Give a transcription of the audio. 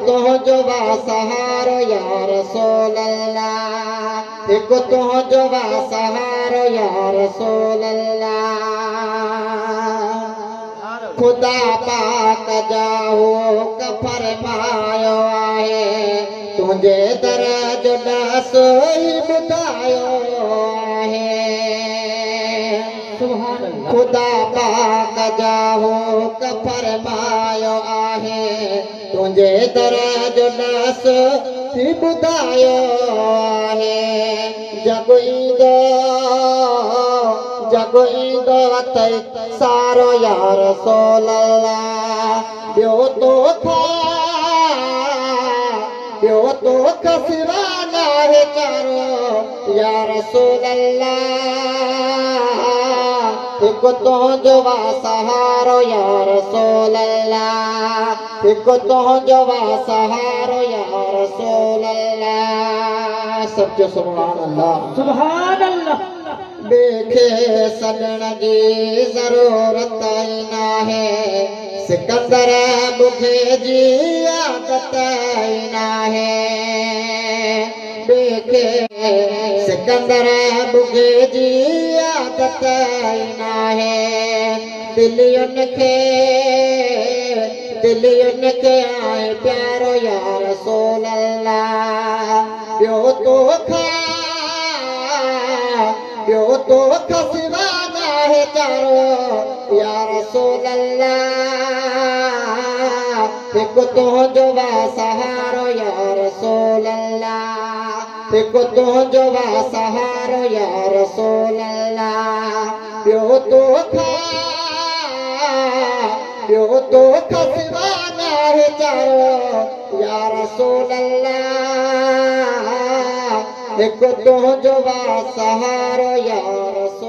तुंहिंजो सहारो या रसूल अल्लाह, हिकु तुंहिंजो सहारो या रसूल अल्लाह। खुदा पाक जा हुक्म फरमायो आहे, तुंहिंजे दर जो ॾस ई ॿुधायो आहे। खुदा पाक जा हुक्म फरमायो आहे, तुंहिंजे दर जो ॾस ई ॿुधायो आहे। जग ईंदो अथई सारो या रसूल अल्लाह, ॿियो तोखां सिवा नाहे चारो या रसूल अल्लाह। हिकु तुंहिंजो सहारो या रसूल अल्लाह, हिकु तुंहिंजो सहारो या रसूल अल्लाह। सचो सुभान अल्लाह, सुभान अल्लाह। ॿिए सॾण जी ज़रूरत ई नाहे, सिकंदर बुखे जी आदत ई नाहे। सिकंदर बुखे जी आदत ई नाहे। दिलियुनि खे आए प्यारो या रसूल अल्लाह, ॿियो तोखां सिवा नाहे चारो या रसूल अल्लाह। हिकु तुंहिंजो सहारो या रसूल अल्लाह, हिकु तुंहिंजो सहारो या रसूल अल्लाह। ॿियो तोखां सिवा नाहे चारो या रसूल अल्लाह। हिकु तुंहिंजो सहारो या रसूल